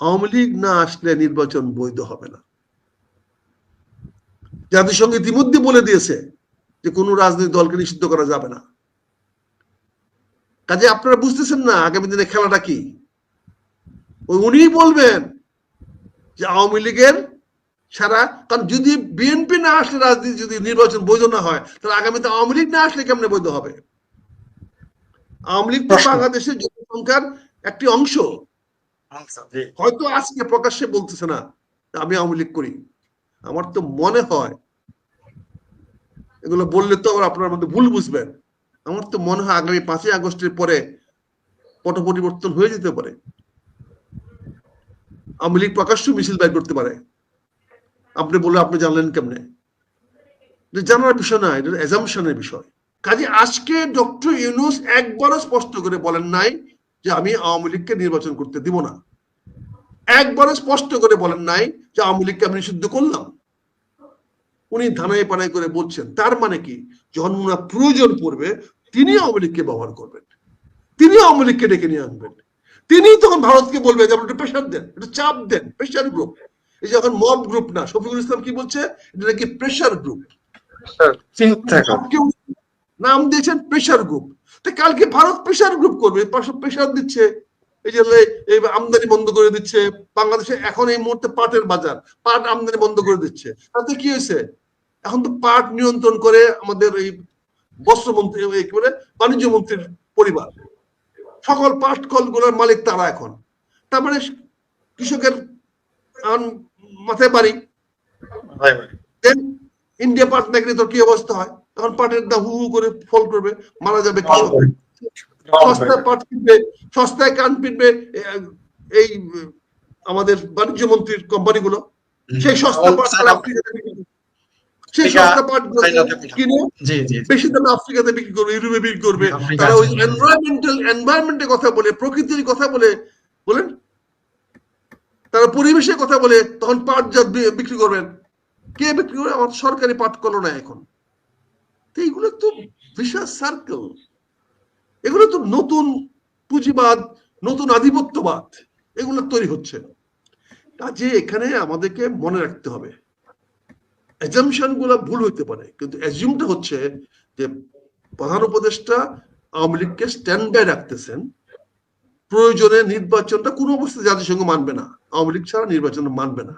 আওয়ামী লীগ না আসলে নির্বাচন বৈধ হবে না। জাতিসংঘ ইতিমধ্যে বলে দিয়েছে যে কোন রাজনৈতিক দলকে নিষিদ্ধ করা যাবে না। কাজে আপনারা বুঝতেছেন না আগামী দিনে খেলাটা কি। উনি বলবেন যে আওয়ামী লীগের সারা, কারণ যদি বিএনপি না আসলে রাজনীতি যদি নির্বাচন বৈধ না হয় তাহলে আগামীতে আওয়ামী লীগ না আসলে কেমনে বৈধ হবে? আওয়ামী লীগ তো বাংলাদেশের জনসংখ্যার একটি অংশ। হয়তো আজকে প্রকাশ্যে বলতেছে না আমি আওয়ামী লীগ করি। আমার তো মনে হয়, এগুলো বললে তো আবার আপনার মধ্যে ভুল বুঝবেন, আমার তো মনে হয় আগামী 5ই আগস্টের পরে পট পরিবর্তন হয়ে যেতে পারে। আওয়ামী লীগ প্রকাশ্য মিছিল বের করতে পারে। আপনি বলে আপনি জানলেন কেমনে? জানার বিষয় না, এটা অ্যাজাম্পশনের বিষয়। কাজে আজকে ডক্টর ইউনূস একবারও স্পষ্ট করে বলেন নাই যে আমি আওয়ামী লীগকে নির্বাচন করতে দিব না। একবারও স্পষ্ট করে বলেন নাই যে আওয়ামী লীগকে আমি নিষিদ্ধ করলাম। উনি ধানাই পানাই করে বলছেন। তার মানে কি, যখন ওনার প্রয়োজন পড়বে তিনি আওয়ামী লীগকে ব্যবহার করবেন, তিনি আওয়ামী লীগকে ডেকে নিয়ে আনবেন। তিনি তখন ভারতকে বলবেন যে একটু প্রেশার দেন, একটু চাপ দেন, প্রেশার গ্রুপ। এই যে এখন মব গ্রুপ না, শফিকুল ইসলাম কি বলছে, এটা নাকি প্রেশার গ্রুপ। নাম দিয়েছেন প্রেশার গ্রুপ। তো কালকে ভারত প্রেশার গ্রুপ করবে, প্রেশার দিচ্ছে, এই যে আমদানি বন্ধ করে দিচ্ছে। বাংলাদেশে এখন এই মুহূর্তে পাটের বাজার, পাট আমদানি বন্ধ করে দিচ্ছে। তাতে কি হয়েছে, এখন তো পাট নিয়ন্ত্রণ করে আমাদের এই বস্ত্রমন্ত্রী, কি বলে, বাণিজ্য মন্ত্রীর পরিবার। সকল পাট কলগুলোর মালিক তারা এখন। তার মানে কৃষকের মাথায় বাড়ি। ইন্ডিয়া পাট নাকি তোর কি অবস্থা হয়, তখন পাটের দাম হু হু করে ফল করবে, মারা যাবে কৃষক। সস্তায় পাট কিনবে, সস্তায় কান পিনবে এই আমাদের বাণিজ্য মন্ত্রীর কোম্পানিগুলো। সেই সস্তা পাট আফ্রিকাতে বিক্রি করবে, সেই সস্তা পাট কিনে বেশি দামে আফ্রিকাতে বিক্রি করবে, ইউরোপে বিক্রি করবে। তারা ওই এনভায়রনমেন্টের কথা বলে, প্রকৃতির কথা বলে, বলেন তারা পরিবেশের কথা বলে, তখন পাট জাত বিক্রি করবেন। কে বিক্রি করে? আমার সরকারি পাট কল না এখন। এইগুলো তো বিশাল সার্কেল। এগুলো তো নতুন পুঁজিবাদ, নতুন আধিপত্যবাদ, এগুলো তৈরি হচ্ছে। কাজে এখানে আমাদেরকে মনে রাখতে হবে, অ্যাজাম্পশন গুলো ভুল হইতে পারে, কিন্তু অ্যাজিউমটা হচ্ছে যে প্রধান উপদেষ্টা আওয়ামী লীগকে স্ট্যান্ড বাই রাখতেছেন। প্রয়োজনে নির্বাচনটা কোনো অবস্থায় জাতিসংঘ মানবে না, আওয়ামী লীগ ছাড়া নির্বাচন মানবে না।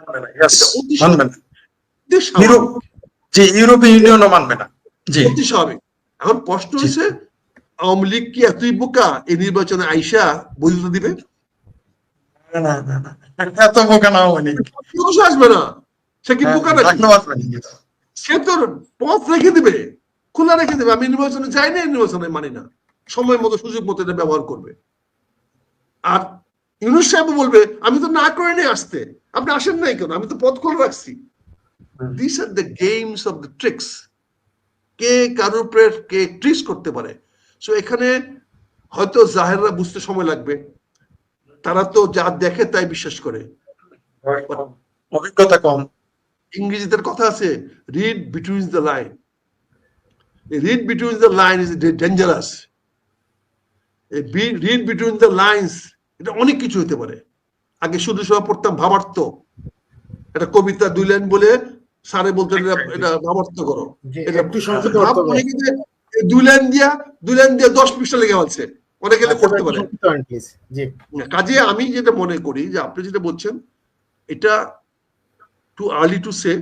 ইউরোপীয় ইউনিয়নও মানবে না, অতি স্বাভাবিক। এখন প্রশ্ন হচ্ছে, আওয়ামী লীগ কি এতই বোকা এই নির্বাচনে আইসা বৈধতা দিবে? এত বোকা না আওয়ামী লীগ, আসবে না। সে কি বোকা নাকি? সে তোর পথ রেখে দিবে, খোলা রেখে দেবে। আমি নির্বাচনে যাই না, নির্বাচনে মানি না, সময় মতো সুযোগ মতো এটা ব্যবহার করবে। আর ইউনূস সাহেব বলবে আমি তো না করে নিয়ে আসতে, আপনি আসেন নাই কেন, আমি তো পথ খোলা রাখছি। This are the games of the tricks. কে কারোর উপরে কে ট্রিক্স করতে পারে। সো এখানে হয়তো জাহেররা বুঝতে সময় লাগবে, তারা তো যা দেখে তাই বিশ্বাস করে, অভিজ্ঞতা কম। ইংরেজিতে কথা আছে, read between the line. Read between the line is dangerous. Read between the lines, এটা অনেক কিছু হতে পারে। আগে শুধু সব পড়তাম ভাবার্থ, একটা কবিতা 2 লাইন বলে স্যারে বলতেন এটা ভাবার্থ করো, এটা 2 লাইন দিয়া 10 পৃষ্ঠা লেগে আছে, অনেক গেলে করতে পারে। কাজে আমি যেটা মনে করি যে আপনি যেটা বলছেন, এটা টু আর্লি টু সে।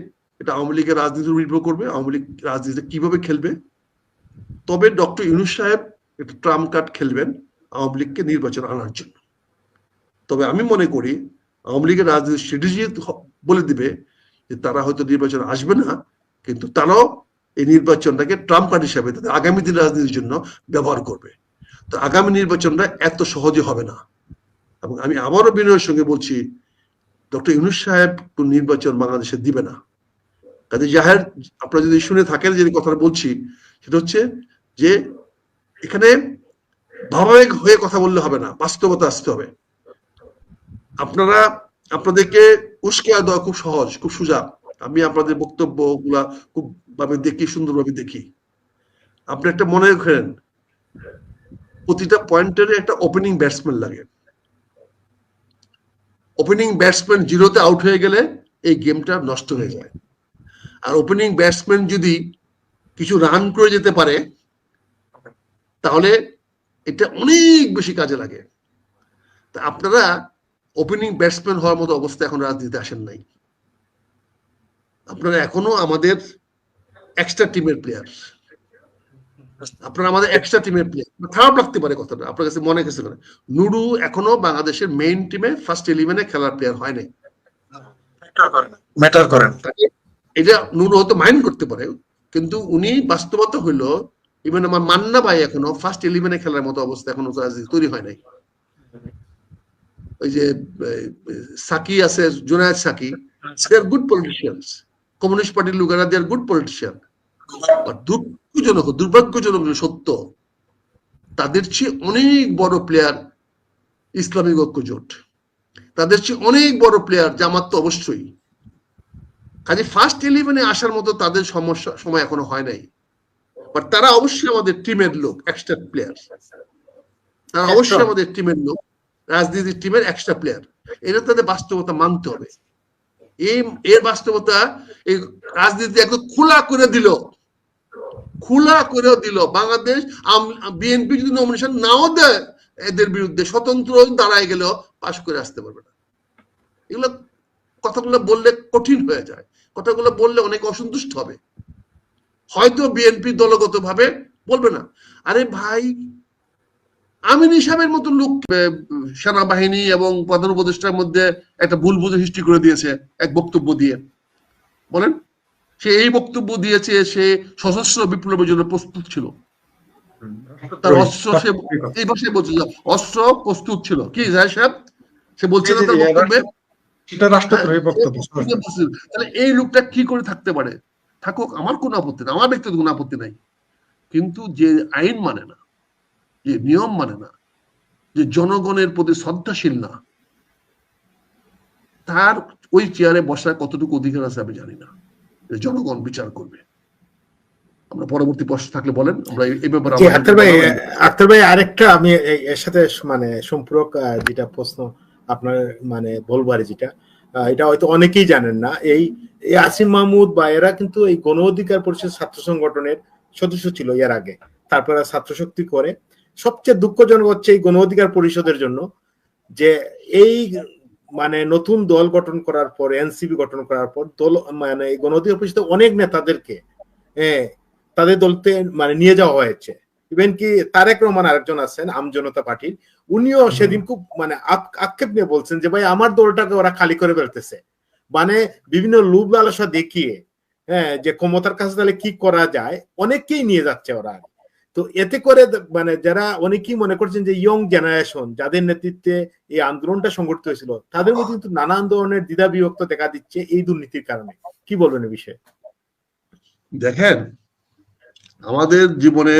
এটা আওয়ামী লীগের রাজনীতির নির্ভর করবে, আওয়ামী লীগ রাজনীতি কিভাবে খেলবে। তবে ডক্টর ইউনূস সাহেব একটা ট্রাম্প কার্ড খেলবেন আওয়ামী লীগকে নির্বাচন আনার জন্য। তবে আমি মনে করি আওয়ামী লীগের রাজনীতির স্ট্র্যাটেজি বলে দিবে যে তারা হয়তো নির্বাচন আসবে না, কিন্তু তারাও এই নির্বাচনটাকে ট্রাম্প কার্ড হিসাবে তাদের আগামী দিন রাজনীতির জন্য ব্যবহার করবে। তো আগামী নির্বাচনটা এত সহজে হবে না। এবং আমি আবারও বিনয়ের সঙ্গে বলছি, ডক্টর ইউনূস সাহেব কোন নির্বাচন বাংলাদেশে দিবে না। কাজে জাহের, আপনারা যদি শুনে থাকেন যে কথাটা বলছি, সেটা হচ্ছে যে এখানে ভাবাবেগ হয়ে কথা বললে হবে না, বাস্তবতা আসতে হবে। আপনারা আপনাদেরকে উস্কে দেওয়া খুব সহজ, খুব সোজা। আমি আপনাদের বক্তব্য গুলা খুব ভাবে দেখি, সুন্দরভাবে দেখি। আপনি একটা মনে রাখেন, প্রতিটা পয়েন্টের একটা ওপেনিং ব্যাটসম্যান লাগে। ওপেনিং ব্যাটসম্যান জিরোতে আউট হয়ে গেলে এই গেমটা নষ্ট হয়ে যায়। আর ওপেনিং ব্যাটসম্যান যদি কিছু রান করে যেতে পারে তাহলে এটা অনেক বেশি কাজে লাগে। তা আপনারা ওপেনিং ব্যাটসম্যান হওয়ার মতো অবস্থা এখন রাজনীতিতে আসেন নাই। আপনারা এখনো আমাদের এক্সট্রা টিমের প্লেয়ার, আপনারা আমাদের এক্সট্রা টিমের প্লেয়ার। খারাপ লাগতে পারে কথাটা আপনার কাছে, মনে গেছে করে নুরু এখনো বাংলাদেশের মেইন টিমে ফার্স্ট 11-এ খেলার প্লেয়ার হয় নাই। ম্যাটার করেন এটা নুরু হয়তো মাইন্ড করতে পারে, কিন্তু উনি বাস্তবতা হইলো ইভেন আমার মান্না ভাই এখনো ফার্স্ট 11-এ খেলার মতো অবস্থা এখনো তৈরি হয় নাই। ওই যে সাকি আছে, জুনায়েদ সাকি, দে আর গুড পলিটিশিয়ানস। কমিউনিস্ট পার্টির লোকেরা দে আর গুড পলিটিশিয়ান। দুর্ভাগ্যজনক সত্য, তাদের চেয়ে অনেক বড় প্লেয়ার ইসলামিক ঐক্য জোট, তাদের চেয়ে অনেক বড় প্লেয়ার জামাত তো অবশ্যই। কাজে ফার্স্ট 11-এ আসার মতো তাদের সময় এখনো হয় নাই। বাট তারা অবশ্যই আমাদের টিমের লোক, এক্সট্রা প্লেয়ার। তারা অবশ্যই আমাদের টিমের লোক, রাজনীতির টিমের এক্সট্রা প্লেয়ার। এটা তাদের বাস্তবতা মানতে হবে। এর বাস্তবতা এই রাজনীতি একদম খোলা করে দিল, বাংলাদেশ বিএনপি যদি নমিনেশন নাও দেয় এদের বিরুদ্ধে, স্বতন্ত্র দাঁড়ায় গেলেও পাশ করে আসতে পারবে না। এগুলো কথাগুলো বললে কঠিন হয়ে যায়, কথাগুলো বললে অনেক অসন্তুষ্ট হবে, হয়তো বিএনপি দলগত ভাবে বলবে না। আরে ভাই, আমিন হিসাবের মতো লোক সেনাবাহিনী এবং প্রধান উপদেষ্টার মধ্যে একটা ভুল বুঝে সৃষ্টি করে দিয়েছে এক বক্তব্য দিয়ে। বলেন, সে এই বক্তব্য দিয়েছে সে সশস্ত্র বিপ্লবের জন্য প্রস্তুত ছিল, তার অস্ত্র সে এই ভাষায় বলছে অস্ত্র প্রস্তুত ছিল। কি জাহিদ সাহেব সে বলছে না তার বক্তব্যে? তাহলে এই লোকটা কি করে থাকতে পারে? থাকুক, আমার কোনো আপত্তি নাই, আমার ব্যক্তিগত কোনো আপত্তি নাই, কিন্তু যে আইন মানে না, যে নিয়ম মানে না, যে জনগণের প্রতি শ্রদ্ধাশীল না, তার ওই চেয়ারে বসার কতটুকু অধিকার আছে আমি জানি না। জনগণ বিচার করবে। আমরা পরবর্তী প্রশ্ন থাকলে বলেন, আমরা এই ব্যাপারে। আক্তার ভাই আরেকটা আমি এর সাথে মানে সম্পর্ক যেটা প্রশ্ন আপনার মানে বলবার, যেটা এটা হয়তো অনেকেই জানেন না, এই আসিম মাহমুদ বা এরা কিন্তু এই গণ অধিকার পরিষদ ছাত্র সংগঠনের সদস্য ছিল এর আগে, তারপরে ছাত্র শক্তি করে। সবচেয়ে দুঃখজনক হচ্ছে এই গণ অধিকার পরিষদের জন্য যে এই মানে নতুন দল গঠন করার পর, এনসিপি গঠন করার পর দল মানে গণ অধিকার পরিষদের অনেক নেতাদেরকে তাদের দলতে মানে নিয়ে যাওয়া হয়েছে। ইভেন কি তারেক রহমান আরেকজন আছেন আমজনতা পার্টির, উনিও সেদিন খুব মানে আক্ষেপ নিয়ে বলছেন যে ভাই আমার দলটাকে ওরা খালি করে ফেলতেছে, মানে বিভিন্ন লোভ লালসা দেখিয়ে যে ক্ষমতার কাছে তাহলে কি করা যায় অনেককেই নিয়ে যাচ্ছে ওরা। তো এতে করে মানে যারা অনেকেই মনে করছেন যে ইয়ং জেনারেশন যাদের নেতৃত্বে এই আন্দোলনটা সংগঠিত হয়েছিল, তাদের মধ্যে কিন্তু নানান ধরনের দ্বিধা বিভক্ত দেখা দিচ্ছে এই দুর্নীতির কারণে। কি বলবেন এই বিষয়ে? দেখেন, আমাদের জীবনে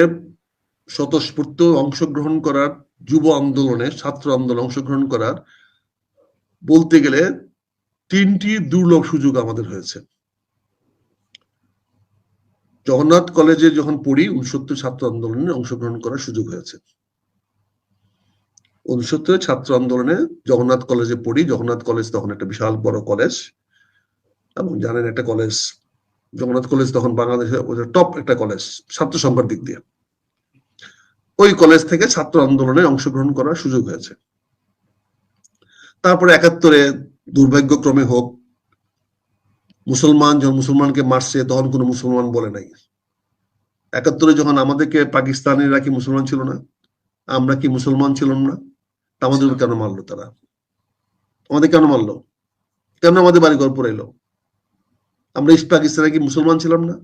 স্বতঃস্ফূর্ত অংশগ্রহণ করার, যুব আন্দোলনে ছাত্র আন্দোলনে অংশগ্রহণ করার বলতে গেলে 3টি দুর্লভ সুযোগ আমাদের হয়েছে। জগন্নাথ কলেজে যখন পড়ি 69 ছাত্র আন্দোলনে অংশগ্রহণ করার সুযোগ হয়েছে। 69 ছাত্র আন্দোলনে জগন্নাথ কলেজে পড়ি। জগন্নাথ কলেজ তখন একটা বিশাল বড় কলেজ, এবং জানেন একটা কলেজ, জগন্নাথ কলেজ তখন বাংলাদেশের টপ একটা কলেজ ছাত্র সংখ্যার দিক দিয়ে। ওই কলেজ থেকে ছাত্র আন্দোলনে অংশগ্রহণ করার সুযোগ হয়েছে। তারপরে 71-এ দুর্ভাগ্যক্রমে হোক, মুসলমান যখন মুসলমানকে মারছে তখন কোনো মুসলমান বলে নাই। 71-এ যখন আমাদেরকে পাকিস্তানিরা কি মুসলমান ছিল না? আমরা কি মুসলমান ছিলাম না? আমাদের কেন মারলো তারা? আমাদের কেন মারলো? কেন আমাদের বাড়িঘর পোড়াইলো? আমরা ইস্ট পাকিস্তানে কি মুসলমান ছিলাম না?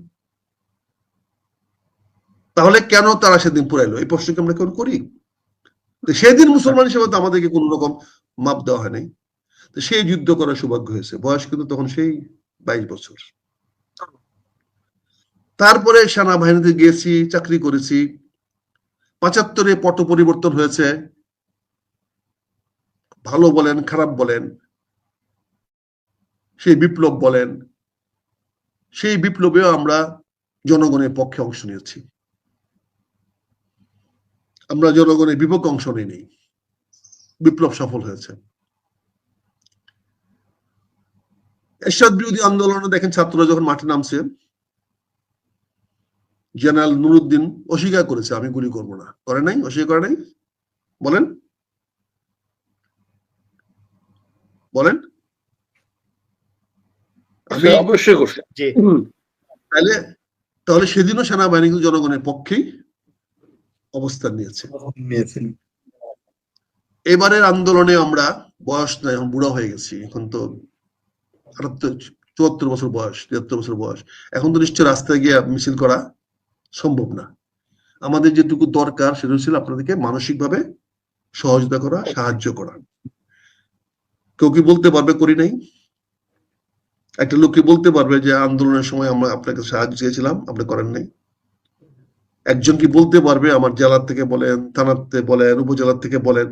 তাহলে কেন তারা সেদিন পুরাইলো? এই প্রশ্নকে আমরা কেন করি? সেদিন মুসলমান হিসেবে তো আমাদেরকে কোন রকম মাপ দেওয়া হয় নাই। তো সেই যুদ্ধ করার সৌভাগ্য হয়েছে। বয়স কিন্তু তখন সেই 22 বছর। তারপরে সেনাবাহিনীতে গিয়েছি, চাকরি করেছি। 75-এ পট পরিবর্তন হয়েছে, ভালো বলেন খারাপ বলেন, সেই বিপ্লব বলেন, সেই বিপ্লবেও আমরা জনগণের পক্ষে অংশ নিয়েছি। আমরা জনগণের বিপক্ষে অংশ নিই। বিপ্লব সফল হয়েছে। এরশাদ বিরোধী আন্দোলনে দেখেন ছাত্ররা যখন মাঠে নামছে, জেনারেল নুরুদ্দিন অস্বীকার করেছে আমি গুলি করবো না, করে নাই? অস্বীকার করে নাই? বলেন বলেন। অবশ্যই করছে। তাহলে তাহলে সেদিনও সেনাবাহিনী কিন্তু জনগণের পক্ষেই অবস্থান নিয়েছে। এবারের আন্দোলনে আমরা বয়স নাই, এখন বুড়া হয়ে গেছি, এখন তো 74 বছর বয়স, 73 বছর বয়স, এখন তো নিশ্চয় রাস্তায় গিয়ে মিছিল করা সম্ভব না। আমাদের যেটুকু দরকার সেটা ছিল আপনাদেরকে মানসিকভাবে সহযোগিতা করা, সাহায্য করা। কেউ কি বলতে পারবে করি নাই? একটা লোক কি বলতে পারবে যে আন্দোলনের সময় আমরা আপনাকে সাহায্য চেয়েছিলাম, আপনি করেন নাই? একজন কি বলতে পারবে আমার জেলার থেকে বলেন, থানাতে বলেন, উপজেলার থেকে বলেন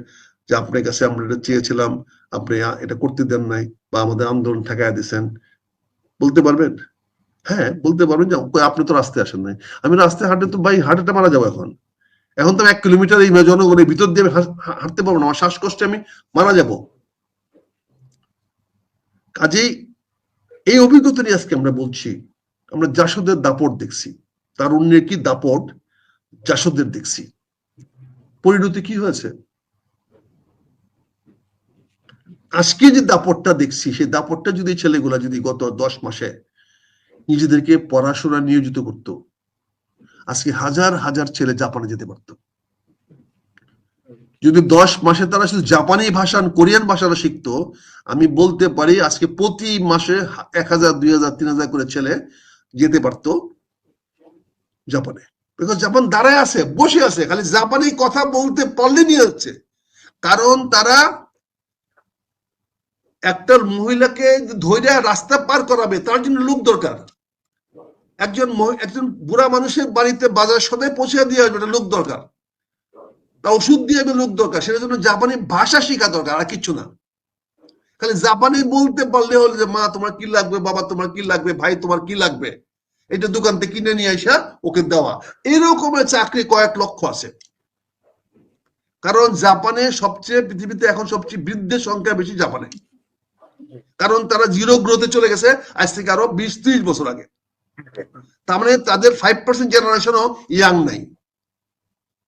যে আপনার কাছে আমরা এটা চেয়েছিলাম, আপনি এটা করতে দেন নাই, বা আমাদের আন্দোলন ঠেকায় দিচ্ছেন? বলতে পারবেন? হ্যাঁ বলতে পারবেন যে আপনি তো রাস্তায় আসেন নাই। আমি রাস্তায় হাঁটে তো ভাই হাঁটাটা মারা যাবো। এখন এখন তো 1 কিলোমিটার এই জনগণের ভিতর দিয়ে হাঁটতে পারবো না, আমার শ্বাসকষ্টে আমি মারা যাব। কাজেই এই অভিজ্ঞতা নিয়ে আজকে আমরা বলছি, আমরা জাসদের দাপট দেখছি, তারুণ্যের কি দাপট জাসদের দেখছি, পরিণতি কি হয়েছে? আজকে যে দাপটটা দেখছি, সেই দাপটটা যদি ছেলেগুলা যদি গত 10 মাসে নিজেদেরকে পড়াশোনা নিয়োজিত করত, আজকে হাজার হাজার ছেলে জাপানে যেতে পারত। যদি 10 মাসে তারা শুধু জাপানি ভাষা, কোরিয়ান ভাষাটা শিখতো, আমি বলতে পারি আজকে প্রতি মাসে 1000, 2000, 3000 করে ছেলে যেতে পারত জাপানে। বিকজ জাপান দাঁড়ায় আছে, বসে আছে, খালি জাপানি কথা বলতে পারলে নিয়ে যাচ্ছে। কারণ তারা একটা মহিলাকে ধৈর্য রাস্তা পার করাবে, তার জন্য লোক দরকার। একজন বুড়া মানুষের বাড়িতে বাজার সদাই পৌঁছে দিয়ে আসবে, লোক দরকার। তা ওষুধ দিয়ে লোক দরকার, সেটার জন্য জাপানি ভাষা শেখা দরকার, আর কিছু না। খালি জাপানি বলতে পারলে হলো যে মা তোমার কি লাগবে, বাবা তোমার কি লাগবে, ভাই তোমার কি লাগবে, এটা দোকান থেকে কিনে নিয়ে আসা ওকে দেওয়া। এরকমের চাকরি কয়েক লক্ষ আছে। কারণ জাপানে সবচেয়ে, পৃথিবীতে এখন সবচেয়ে বৃদ্ধের সংখ্যা বেশি জাপানে। কারণ তারা জিরো গ্রোথে চলে গেছে আজ থেকে আরো 20-30 বছর আগে। তার মানে তাদের 5% জেনারেশনও ইয়াং নাই,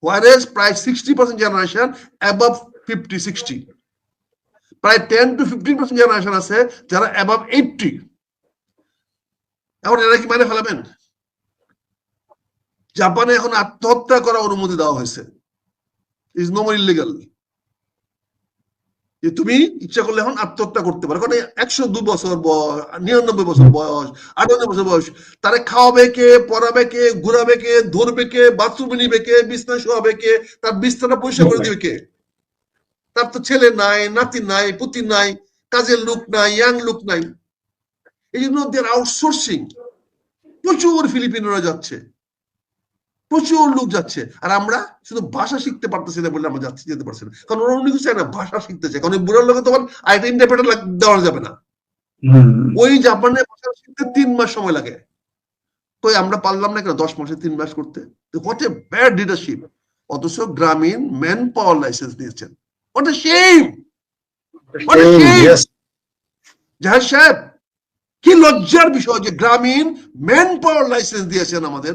whereas প্রায় 60% জেনারেশন অ্যাবভ 50-60, প্রায় 10 to 15% জেনারেশন আছে যারা অ্যাবভ 80। এখন এরা কি মানে ফেলাবেন? জাপানে এখন আত্মহত্যা করার অনুমতি দেওয়া হয়েছে, ইজ নো মোর ইলিগাল। যে তুমি ইচ্ছা করলে এখন আত্মহত্যা করতে পারো। কারণ 102 বছর বয়স, 99 বছর বয়স, 98 বছর বয়স, তারা খাওয়াবে কে, পড়াবে কে, ঘুরাবে কে, ধরবে কে, বাথরুমে নিবে কে, বিছনায় শোয়াবে কে, তার বিছনাটা পরিষ্কার করে দিবে কে? তার তো ছেলে নাই, নাতি নাই, পুতি নাই, কাজের লোক নাই, ইয়াং লোক নাই। এই জন্য আউটসোর্সিং প্রচুর ফিলিপিনোরা যাচ্ছে, প্রচুর লোক যাচ্ছে। আর আমরা শুধু ভাষা শিখতে পারতেছি না বলে আমরা যাচ্ছি, যেতে পারছি না। কারণ ওরা অন্য কিছু চায় না, ভাষা শিখতে চায়। কারণ বুড়ার লোকে তোমার আইটা ইন্টারপ্রেটার দেওয়া যাবে না। ওই জাপানের ভাষা শিখতে 3 মাস সময় লাগে। তো আমরা পারলাম না কেন 10 মাসে 3 মাস করতে? What a bad leadership. অথচ গ্রামীণ ম্যান পাওয়ার লাইসেন্স দিয়েছেন। What a shame, what a shame. জাহাজ সাহেব, কি লজ্জার বিষয় যে গ্রামীণ ম্যান পাওয়ার লাইসেন্স দিয়েছেন আমাদের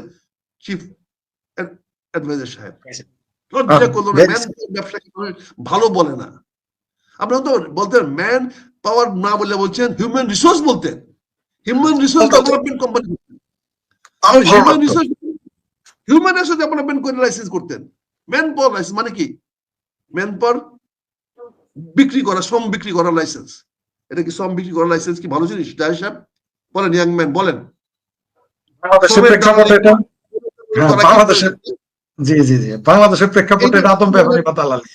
চিফ অ্যাডভাইজার সাহেব। লজ্জা করলো না? ম্যান ব্যবসা ভালো বলে না। আপনারা তো বলতেন ম্যান পাওয়ার না বলে বলছেন হিউম্যান রিসোর্স, বলতেন human resource development company, human resource development করে লাইসেন্স করতেন। ম্যান পাওয়ার লাইসেন্স মানে কি? ম্যান পাওয়ার বিক্রি করা, শ্রম বিক্রি করার লাইসেন্স। এটা কি শ্রম বিক্রি করার লাইসেন্স কি ভালো জিনিস? জাহিদ সাহেব বলেন, ইয়াং ম্যান বলেন। বাংলাদেশের প্রেক্ষাপটে আদম ব্যাপারী বা দালালি,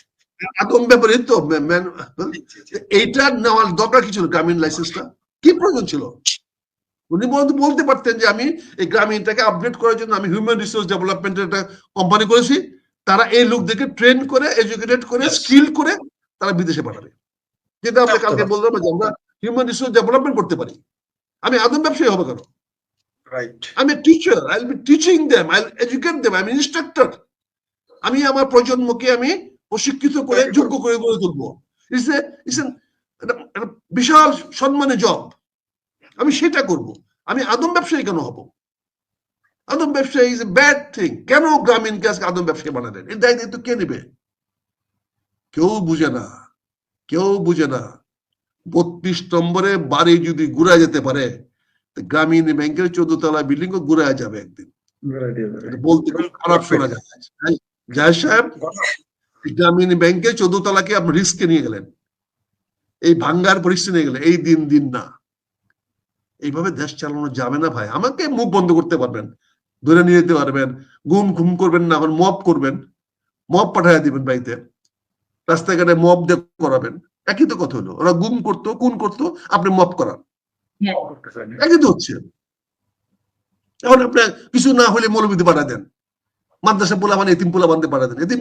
আদম ব্যাপারী তো এইটা নেওয়ার দরকার কি ছিল? গ্রামীণ লাইসেন্সটা কি প্রয়োজন ছিল? উনি বলতে পারতেন যে আমি এই গ্রামীণটাকে আপডেট করার জন্য আমি হিউম্যান রিসোর্স ডেভেলপমেন্টের একটা কোম্পানি করেছি, তারা এই লোকদেরকে ট্রেন করে, এডুকেটেড করে, স্কিল করে তারা বিদেশে পাঠাবে। যেটা আমরা কালকে বললাম যে আমরা হিউম্যান রিসোর্স ডেভেলপমেন্ট করতে পারি। আমি আদম ব্যবসায়ী হবে কেন? আমি teacher, I will be teaching them, I will educate them, I am instructor. আমি আমার প্রজন্মকে আমি প্রশিক্ষিত করে যোগ্য করে গড়ে তুলবো। বিশাল সম্মানের জব। আমি সেটা করব। আমি আদম ব্যবসায়ী কেন হব? আদম ব্যবসায়ী ইজ এ ব্যাড থিং। কেন গ্রামীণকে আজকে আদম ব্যবসায়ী বানালেন? এর দায়িত্ব কে নেবে? কেউ বুঝে না, কেউ বুঝে না। 32 নম্বরে বাড়ি যদি ঘুরে যেতে পারে, গ্রামীণ ব্যাংকের 14 তলা বিল্ডিং ও ঘুরে যাবে একদিন। বলতে খুব খারাপ শোনা যায়। জাহেদ সাহেব, গ্রামীণ ব্যাংকের 14 তলাকে আপনি রিস্কে নিয়ে গেলেন, এই ভাঙ্গার পরিস্থিতি নিয়ে গেলেন। এই দিন না, এইভাবে দেশ চালানো যাবে না ভাই। আমাকে মুখ বন্ধ করতে পারবেন, ধরে নিয়ে যেতে পারবেন, গুম ঘুম করবেন না, এখন মব করবেন, মব পাঠাইয়া দিবেন বাড়িতে, রাস্তাঘাটে মব দিয়ে করাবেন। একই তো কথা হলো, ওরা গুম করতো, খুন করতো, আপনি মব করান, একই তো হচ্ছে। এখন আপনার কিছু না হলে মৌলবীতে পাঠা দেন, মাদ্রাসা পোলা মানে এতিম পোলা বান্ধে পাঠা দেন। এতিম